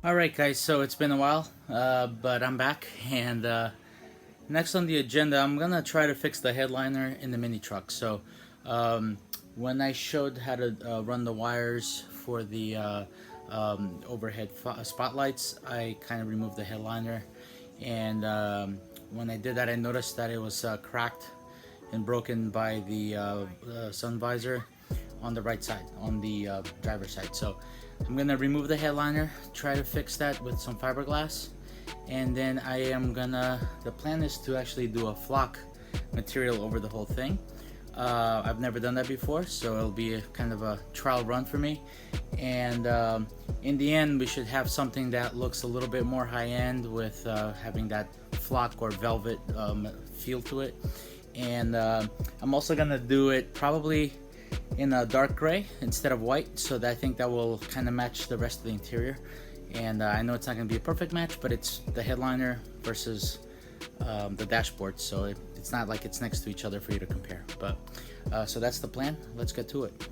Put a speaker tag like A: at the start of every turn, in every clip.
A: Alright guys, so it's been a while, but I'm back, and next on the agenda I'm gonna try to fix the headliner in the mini truck. So when I showed how to run the wires for the overhead spotlights, I kind of removed the headliner, and when I did that I noticed that it was cracked and broken by the sun visor on the right side, on the driver's side. So I'm gonna remove the headliner, try to fix that with some fiberglass, and then the plan is to actually do a flock material over the whole thing. I've never done that before, so it'll be kind of a trial run for me, and in the end we should have something that looks a little bit more high-end with having that flock or velvet feel to it. And I'm also gonna do it probably in a dark gray instead of white, so that I think that will kind of match the rest of the interior. And I know it's not going to be a perfect match, but it's the headliner versus the dashboard, so it's not like it's next to each other for you to compare. But so that's the plan. Let's get to it.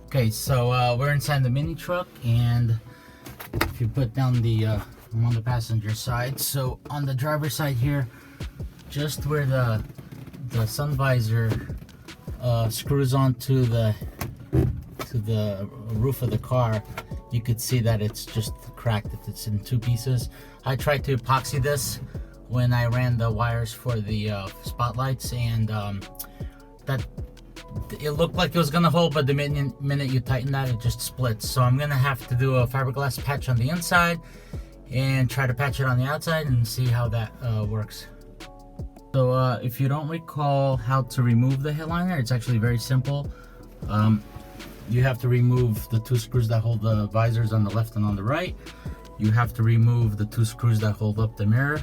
A: Okay, so we're inside the mini truck, and if you put down I'm on the passenger side. So on the driver's side here, just where the sun visor screws onto the roof of the car, you could see that it's just cracked. It's in two pieces. I tried to epoxy this when I ran the wires for the spotlights, and that it looked like it was gonna hold, but the minute you tighten that, it just splits. So I'm gonna have to do a fiberglass patch on the inside and try to patch it on the outside and see how that works. So if you don't recall how to remove the headliner, it's actually very simple. You have to remove the two screws that hold the visors on the left and on the right. You have to remove the two screws that hold up the mirror.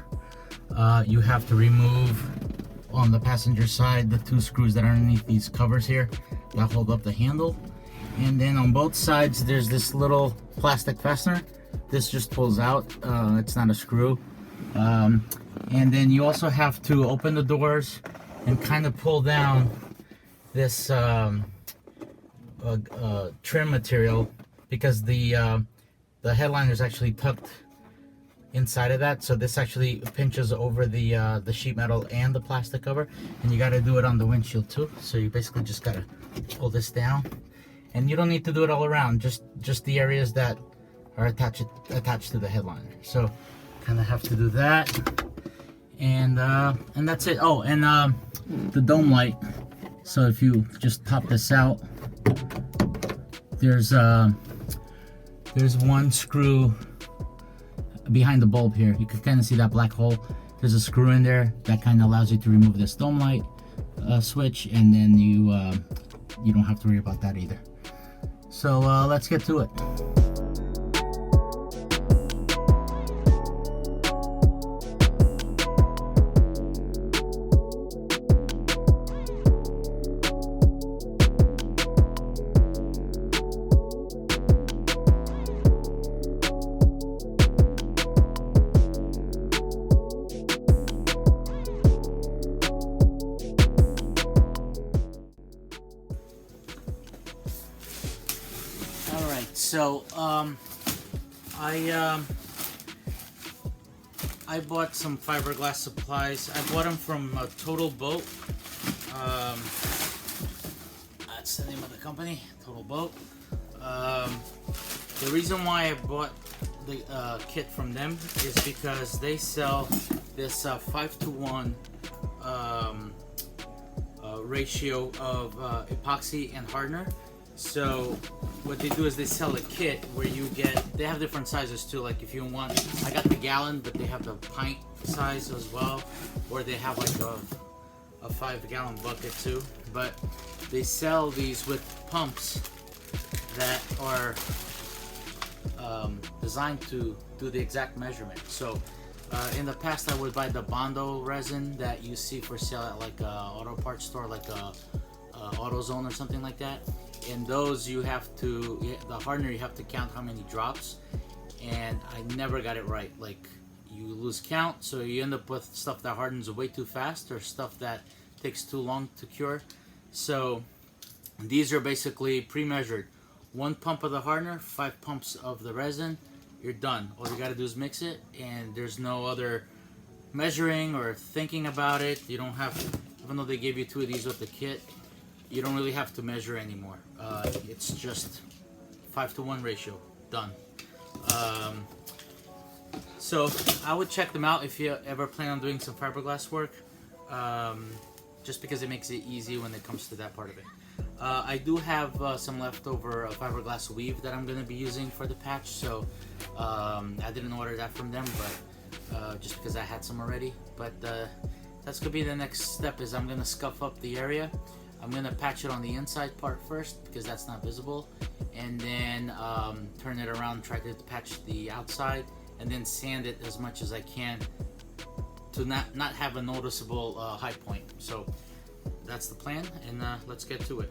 A: You have to remove, on the passenger side, the two screws that are underneath these covers here that hold up the handle. And then on both sides there's this little plastic fastener. This just pulls out, it's not a screw. And then you also have to open the doors and kind of pull down this trim material, because the headliner is actually tucked inside of that. So this actually pinches over the sheet metal and the plastic cover, and you got to do it on the windshield too. So you basically just got to pull this down, and you don't need to do it all around, just the areas that are attached to the headliner. So kind of have to do that. And that's it. Oh, and the dome light. So if you just pop this out, there's one screw behind the bulb here. You can kind of see that black hole. There's a screw in there that kind of allows you to remove this dome light switch, and then you don't have to worry about that either. So let's get to it. So I bought some fiberglass supplies. I bought them from Total Boat. That's the name of the company, Total Boat. The reason why I bought the kit from them is because they sell this 5-to-1 ratio of epoxy and hardener. So what they do is they sell a kit where they have different sizes too. Like if you want, I got the gallon, but they have the pint size as well, or they have like a 5-gallon bucket too. But they sell these with pumps that are designed to do the exact measurement. So in the past I would buy the Bondo resin that you see for sale at like a auto parts store, like a AutoZone or something like that. In those, the hardener, you have to count how many drops, and I never got it right. Like, you lose count, so you end up with stuff that hardens way too fast, or stuff that takes too long to cure. So these are basically pre-measured. 1 pump of the hardener, 5 pumps of the resin, you're done. All you gotta do is mix it, and there's no other measuring or thinking about it. You don't have, even though they gave you 2 of these with the kit, you don't really have to measure anymore. It's just 5-to-1 ratio, done. So I would check them out if you ever plan on doing some fiberglass work, just because it makes it easy when it comes to that part of it. I do have some leftover fiberglass weave that I'm going to be using for the patch, so I didn't order that from them, but just because I had some already. But that's going to be the next step, is I'm going to scuff up the area. I'm going to patch it on the inside part first, because that's not visible, and then turn it around, try to patch the outside, and then sand it as much as I can to not have a noticeable high point. So that's the plan, and let's get to it.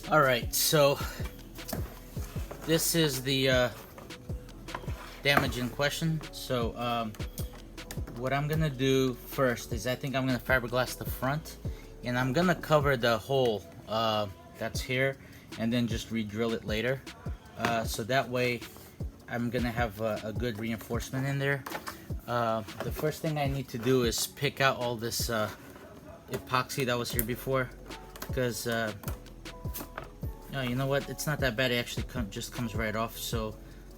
A: Alright, so this is the damage in question. So what I'm gonna do first is, I think I'm gonna fiberglass the front, and I'm gonna cover the hole that's here, and then just re-drill it later, so that way I'm gonna have a good reinforcement in there. The first thing I need to do is pick out all this epoxy that was here before, because you know what, it's not that bad. It actually just comes right off, so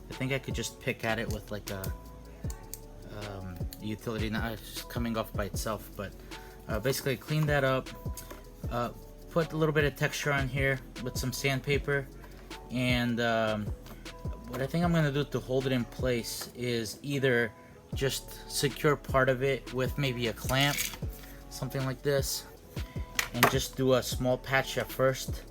A: I think I could just pick at it with like a utility knife. It's just coming off by itself. But basically clean that up, put a little bit of texture on here with some sandpaper, and what I think I'm gonna do to hold it in place is either just secure part of it with maybe a clamp, something like this, and just do a small patch at first,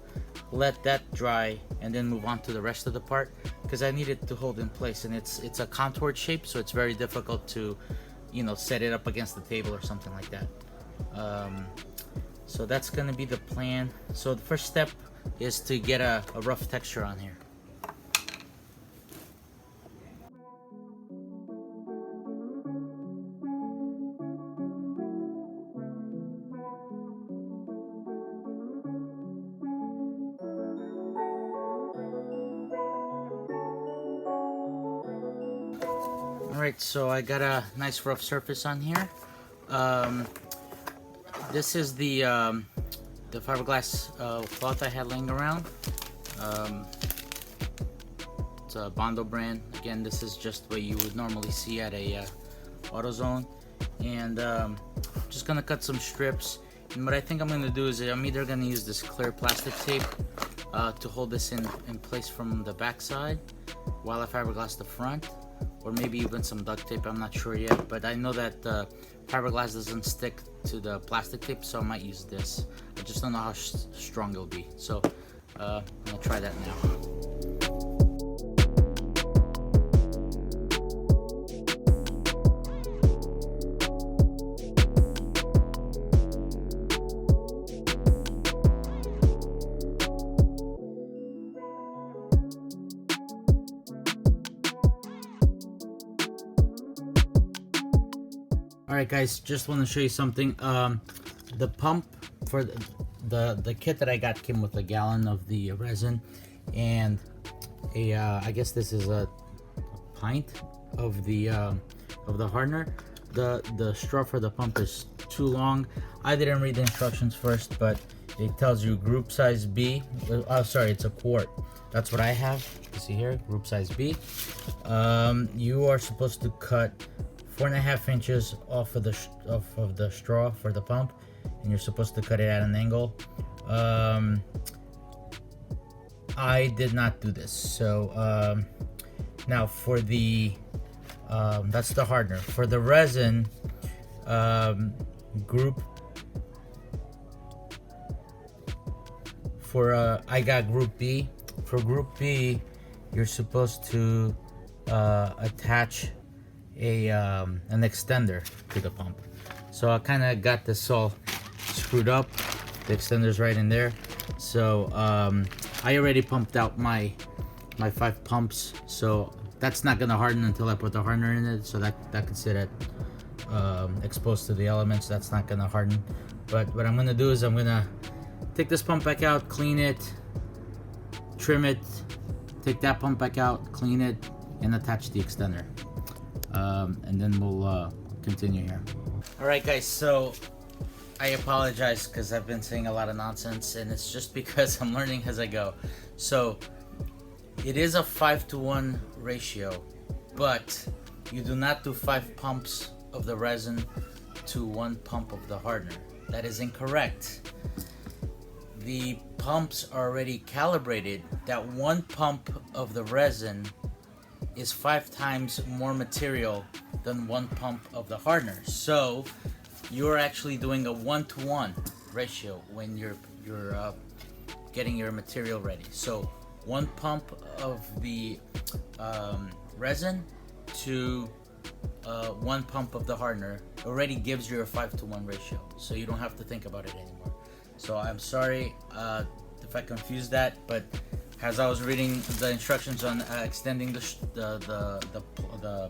A: let that dry, and then move on to the rest of the part, because I need it to hold in place, and it's a contoured shape, so it's very difficult to, you know, set it up against the table or something like that. So that's gonna be the plan. So the first step is to get a rough texture on here. Alright, so I got a nice rough surface on here. This is the fiberglass cloth I had laying around. It's a Bondo brand. Again, this is just what you would normally see at a AutoZone. And just gonna cut some strips. And what I think I'm gonna do is I'm either gonna use this clear plastic tape to hold this in place from the back side while I fiberglass the front, or maybe even some duct tape. I'm not sure yet, but I know that fiberglass doesn't stick to the plastic tape, so I might use this. I just don't know how strong it'll be, so I'm gonna try that now. Alright guys, just want to show you something. The pump for the kit that I got came with a gallon of the resin and a I guess this is a pint of the hardener. The straw for the pump is too long. I didn't read the instructions first, but it tells you group size B. Oh, sorry, it's a quart. That's what I have. You see here, group size B. You are supposed to cut 4.5 inches off of the straw for the pump, and you're supposed to cut it at an angle. I did not do this, so now for the that's the hardener. For the resin, group for I got group B. For group B, you're supposed to attach an extender to the pump. So I kind of got this all screwed up. The extender's right in there. So I already pumped out my 5 pumps, so that's not gonna harden until I put the hardener in it. So that can sit at exposed to the elements. That's not gonna harden. But what I'm gonna do is I'm gonna take this pump back out, clean it, trim it, take that pump back out, clean it, and attach the extender. And then we'll continue here. Alright guys, so I apologize because I've been saying a lot of nonsense, and it's just because I'm learning as I go. So it is a 5-to-1 ratio, but you do not do 5 pumps of the resin to 1 pump of the hardener. That is incorrect. The pumps are already calibrated that 1 pump of the resin is 5 times more material than 1 pump of the hardener. So you're actually doing a 1-to-1 ratio when you're getting your material ready. So 1 pump of the resin to 1 pump of the hardener already gives you a 5-to-1 ratio. So you don't have to think about it anymore. So I'm sorry if I confused that, but as I was reading the instructions on extending the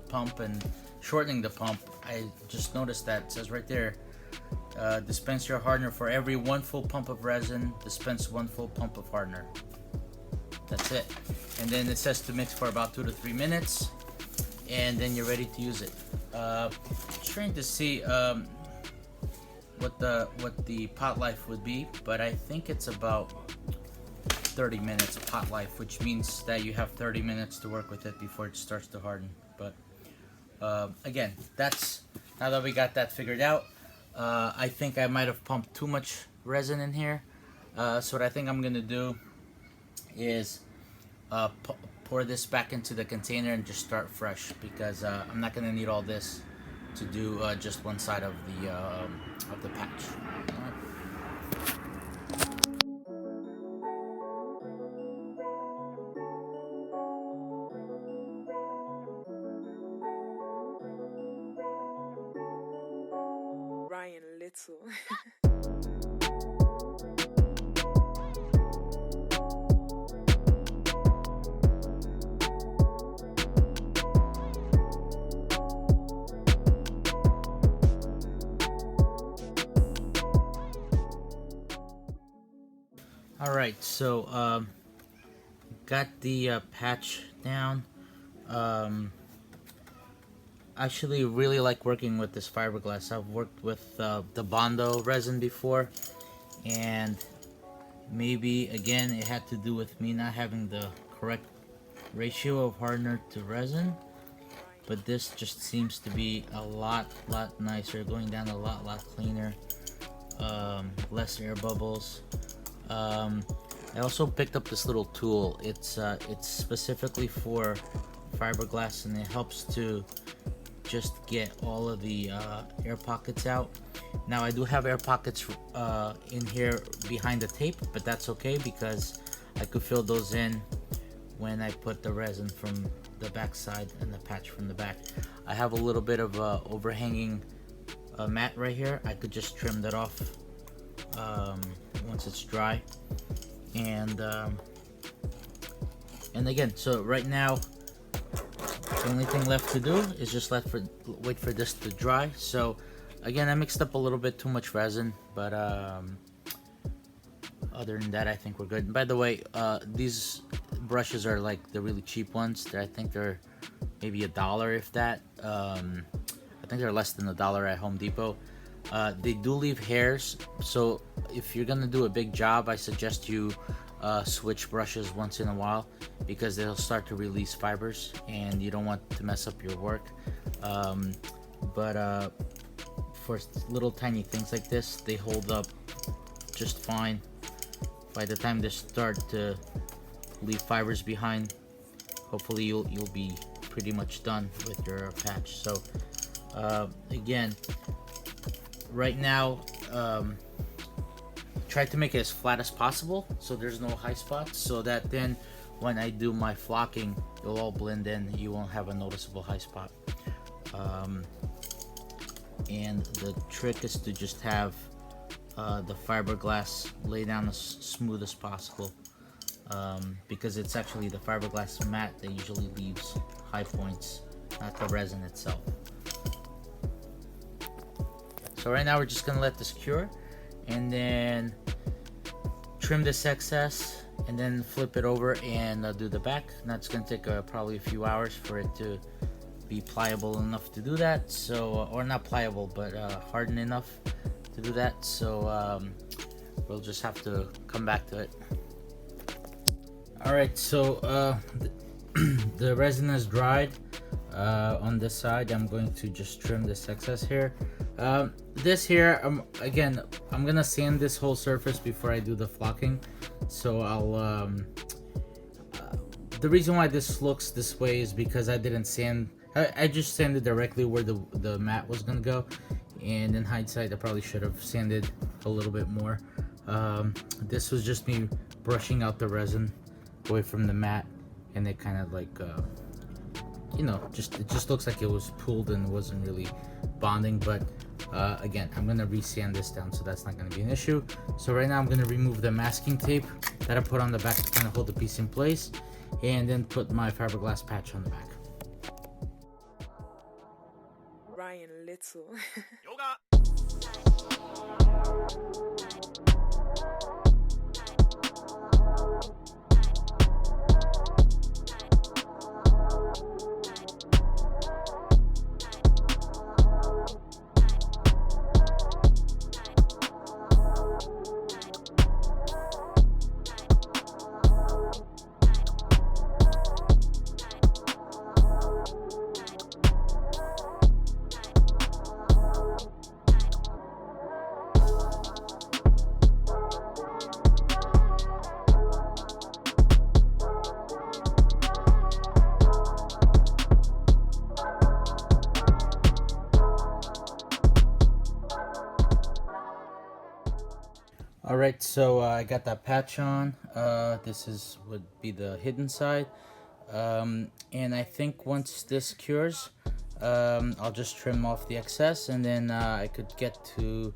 A: pump and shortening the pump, I just noticed that it says right there, dispense your hardener for every 1 full pump of resin, dispense 1 full pump of hardener. That's it. And then it says to mix for about 2 to 3 minutes, and then you're ready to use it. Trying to see what the pot life would be, but I think it's about 30 minutes pot life, which means that you have 30 minutes to work with it before it starts to harden. But again, that's now that we got that figured out. I think I might have pumped too much resin in here, so what I think I'm gonna do is pour this back into the container and just start fresh, because I'm not gonna need all this to do just one side of the patch.
B: Ryan Little.
A: Alright, so got the patch down. Actually really like working with this fiberglass. I've worked with the Bondo resin before, and maybe again it had to do with me not having the correct ratio of hardener to resin, but this just seems to be a lot nicer, going down a lot cleaner, less air bubbles. I also picked up this little tool. It's specifically for fiberglass, and it helps to just get all of the air pockets out. Now I do have air pockets in here behind the tape, but that's okay because I could fill those in when I put the resin from the back side and the patch from the back. I have a little bit of overhanging mat right here. I could just trim that off once it's dry, and again, so right now the only thing left to do is just wait for this to dry. So again, I mixed up a little bit too much resin, but other than that, I think we're good. And by the way, these brushes are like the really cheap ones. I think they're maybe $1, if that. I think they're less than $1 at Home Depot. They do leave hairs, so if you're gonna do a big job, I suggest you switch brushes once in a while, because they'll start to release fibers and you don't want to mess up your work. But for little tiny things like this, they hold up just fine. By the time they start to leave fibers behind, hopefully you'll be pretty much done with your patch. So again, right now, try to make it as flat as possible so there's no high spots, so that then when I do my flocking, it'll all blend in. You won't have a noticeable high spot. And the trick is to just have the fiberglass lay down as smooth as possible, because it's actually the fiberglass mat that usually leaves high points, not the resin itself. So right now we're just gonna let this cure, and then trim this excess and then flip it over and do the back. That's gonna take probably a few hours for it to be pliable enough to do that. So, or not pliable, but hardened enough to do that. So we'll just have to come back to it. All right, so the resin is dried on this side. I'm going to just trim this excess here. This here, again, I'm gonna sand this whole surface before I do the flocking. So I'll the reason why this looks this way is because I didn't sand. I just sanded directly where the mat was gonna go, and in hindsight I probably should have sanded a little bit more. This was just me brushing out the resin away from the mat, and it kind of like you know, it just looks like it was pulled and wasn't really bonding. But again, I'm gonna re-sand this down, so that's not gonna be an issue. So right now I'm gonna remove the masking tape that I put on the back to kind of hold the piece in place, and then put my fiberglass patch on the back.
B: Ryan Little.
A: All right, so I got that patch on. This would be the hidden side, and I think once this cures, I'll just trim off the excess, and then I could get to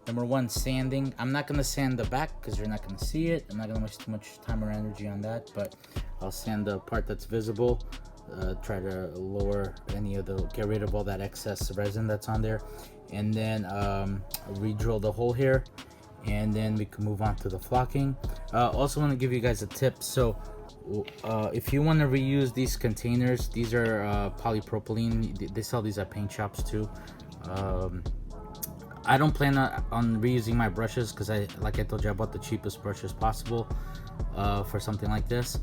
A: number one, sanding. I'm not gonna sand the back because you're not gonna see it. I'm not gonna waste too much time or energy on that, but I'll sand the part that's visible. Try to get rid of all that excess resin that's on there, and then re-drill the hole here, and then we can move on to the flocking. Also want to give you guys a tip. So if you want to reuse these containers, these are polypropylene. They sell these at paint shops too. I don't plan on reusing my brushes because like I told you, I bought the cheapest brushes possible for something like this.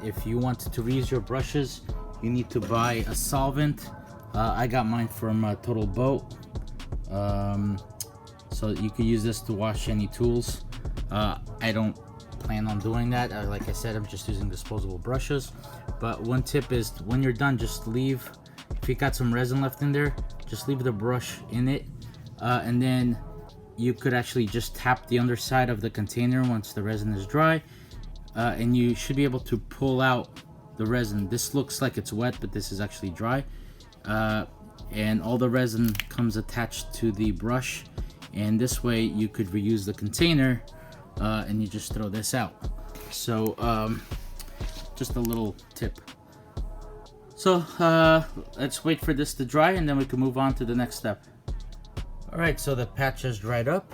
A: If you want to reuse your brushes, you need to buy a solvent. I got mine from Total Boat. So you can use this to wash any tools. I don't plan on doing that. Like I said, I'm just using disposable brushes. But one tip is, when you're done, just leave, if you got some resin left in there, just leave the brush in it, and then you could actually just tap the underside of the container once the resin is dry, and you should be able to pull out the resin. This looks like it's wet, but this is actually dry, and all the resin comes attached to the brush, and this way you could reuse the container, and you just throw this out. So just a little tip. So let's wait for this to dry, and then we can move on to the next step. All right, so the patch has dried up.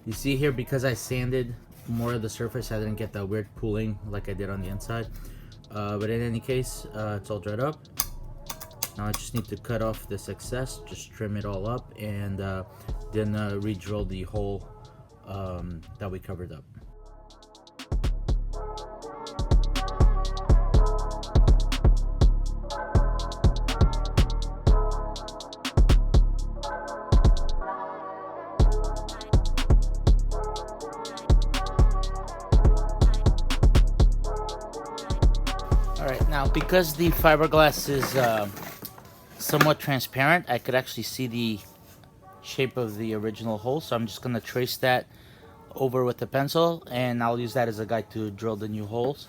A: You see here, because I sanded more of the surface, I didn't get that weird pooling like I did on the inside, but in any case, it's all dried up. Now I just need to cut off this excess, just trim it all up, and then re-drill the hole that we covered up. Alright, now because the fiberglass is somewhat transparent, I could actually see the shape of the original hole, so I'm just going to trace that over with a pencil, and I'll use that as a guide to drill the new holes.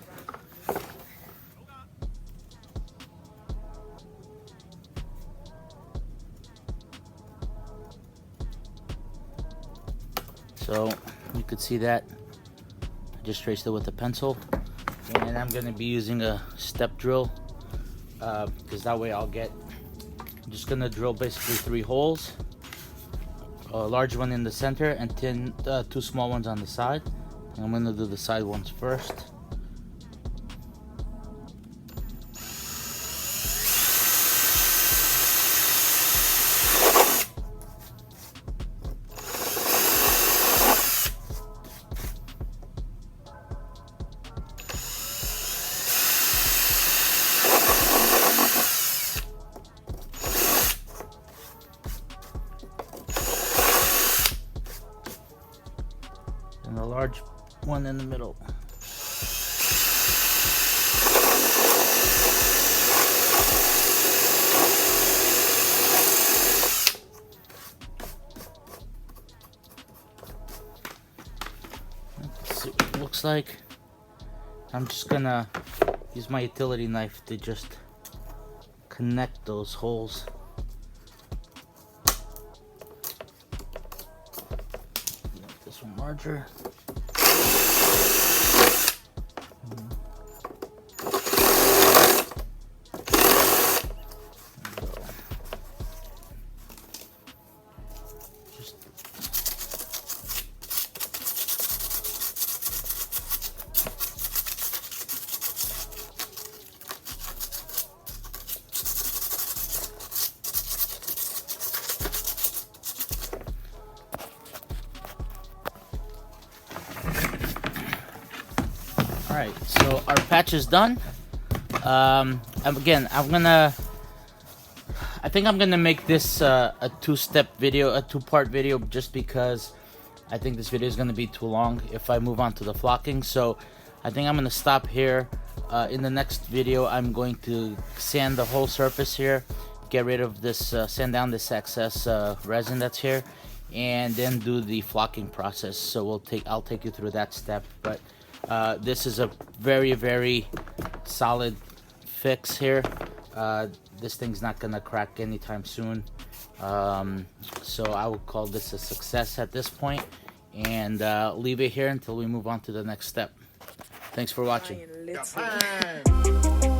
A: So you could see that I just traced it with a pencil, and I'm going to be using a step drill because that way I'm just going to drill basically 3 holes a large one in the center and 2 small ones on the side. I'm gonna do the side ones first. And the large one in the middle. Let's see what it looks like. I'm just gonna use my utility knife to just connect those holes. Make this one larger. Alright, so our patch is done. Again, I think I'm gonna make this a two-step video, a two-part video, just because I think this video is gonna be too long if I move on to the flocking. So I think I'm gonna stop here. In the next video, I'm going to sand the whole surface here, get rid of this, sand down this excess resin that's here, and then do the flocking process. So I'll take you through that step. But this is a very, very solid fix here. This thing's not gonna crack anytime soon. So I would call this a success at this point, and leave it here until we move on to the next step. Thanks for watching.
B: Ryan Little.